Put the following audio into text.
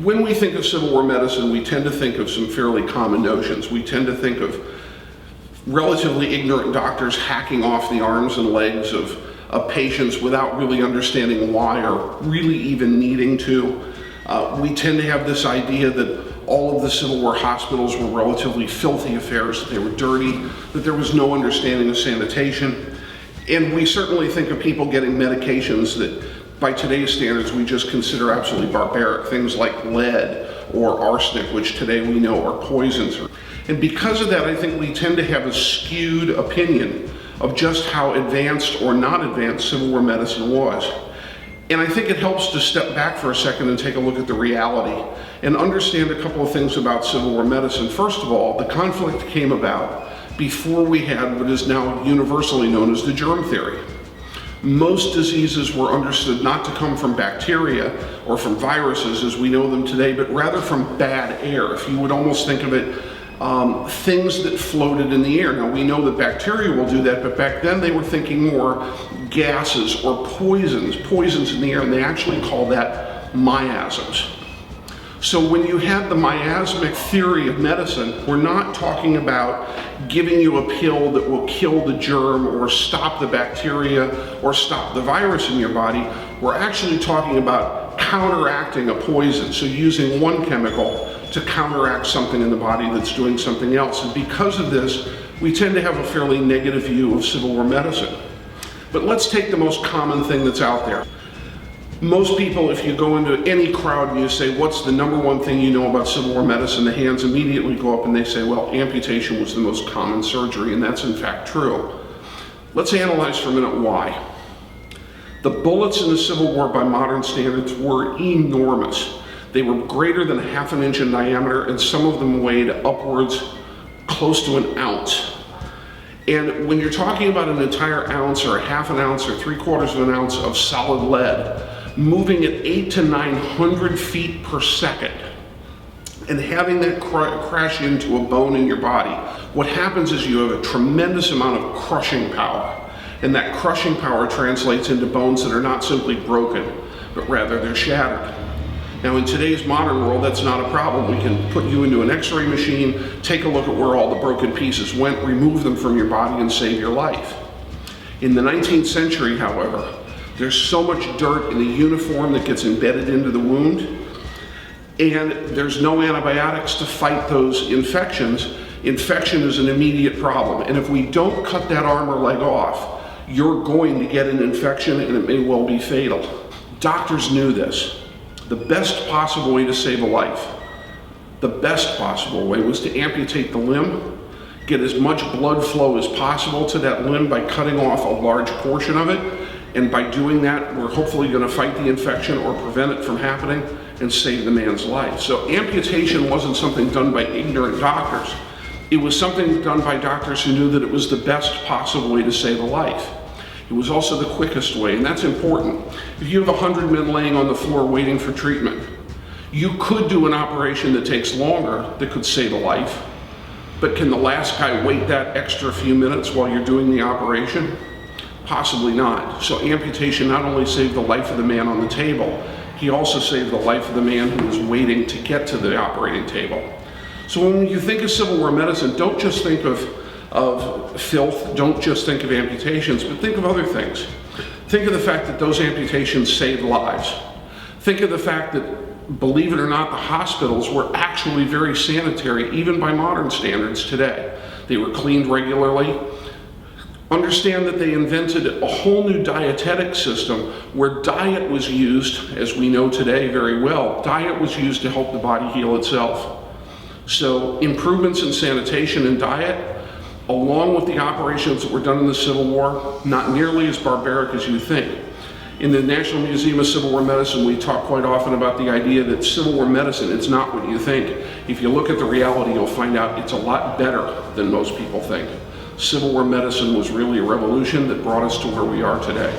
When we think of Civil War medicine, we tend to think of some fairly common notions. We tend to think of relatively ignorant doctors hacking off the arms and legs of patients without really understanding why or really even needing to. We tend to have this idea that all of the Civil War hospitals were relatively filthy affairs, that they were dirty, that there was no understanding of sanitation. And we certainly think of people getting medications that by today's standards we just consider absolutely barbaric, things like lead or arsenic, which today we know are poisons. And because of that, I think we tend to have a skewed opinion of just how advanced or not advanced Civil War medicine was. And I think it helps to step back for a second and take a look at the reality and understand a couple of things about Civil War medicine. First of all, the conflict came about before we had what is now universally known as the germ theory. Most diseases were understood not to come from bacteria or from viruses as we know them today, but rather from bad air. If you would almost think of it, things that floated in the air. Now we know that bacteria will do that, but back then they were thinking more gases or poisons in the air, and they actually call that miasms. So when you have the miasmic theory of medicine, we're not talking about giving you a pill that will kill the germ or stop the bacteria or stop the virus in your body. We're actually talking about counteracting a poison, so using one chemical to counteract something in the body that's doing something else. And because of this, we tend to have a fairly negative view of Civil War medicine. But let's take the most common thing that's out there. Most people, if you go into any crowd and you say, what's the number one thing you know about Civil War medicine, the hands immediately go up and they say, well, amputation was the most common surgery, and that's in fact true. Let's analyze for a minute why. The bullets in the Civil War by modern standards were enormous. They were greater than 1/2 inch in diameter, and some of them weighed upwards close to an ounce. And when you're talking about an entire ounce or 1/2 ounce or 3/4 of an ounce of solid lead, moving at 800 to 900 feet per second, and having that crash into a bone in your body, what happens is you have a tremendous amount of crushing power. And that crushing power translates into bones that are not simply broken, but rather they're shattered. Now in today's modern world, that's not a problem. We can put you into an x-ray machine, take a look at where all the broken pieces went, remove them from your body, and save your life. In the 19th century, however, there's so much dirt in the uniform that gets embedded into the wound, and there's no antibiotics to fight those infections. Infection is an immediate problem, and if we don't cut that arm or leg off, you're going to get an infection, and it may well be fatal. Doctors knew this. The best possible way to save a life, the best possible way, was to amputate the limb, get as much blood flow as possible to that limb by cutting off a large portion of it, and by doing that, we're hopefully going to fight the infection or prevent it from happening and save the man's life. So amputation wasn't something done by ignorant doctors. It was something done by doctors who knew that it was the best possible way to save a life. It was also the quickest way, and that's important. If you have 100 men laying on the floor waiting for treatment, you could do an operation that takes longer that could save a life, but can the last guy wait that extra few minutes while you're doing the operation? Possibly not. So amputation not only saved the life of the man on the table, he also saved the life of the man who was waiting to get to the operating table. So when you think of Civil War medicine, don't just think of filth, don't just think of amputations, but think of other things. Think of the fact that those amputations saved lives. Think of the fact that, believe it or not, the hospitals were actually very sanitary, even by modern standards today. They were cleaned regularly. Understand that they invented a whole new dietetic system where diet was used, as we know today very well. Diet was used to help the body heal itself. So improvements in sanitation and diet, along with the operations that were done in the Civil War, not nearly as barbaric as you think. In the National Museum of Civil War Medicine, we talk quite often about the idea that Civil War medicine, it's not what you think. If you look at the reality, you'll find out it's a lot better than most people think. Civil War medicine was really a revolution that brought us to where we are today.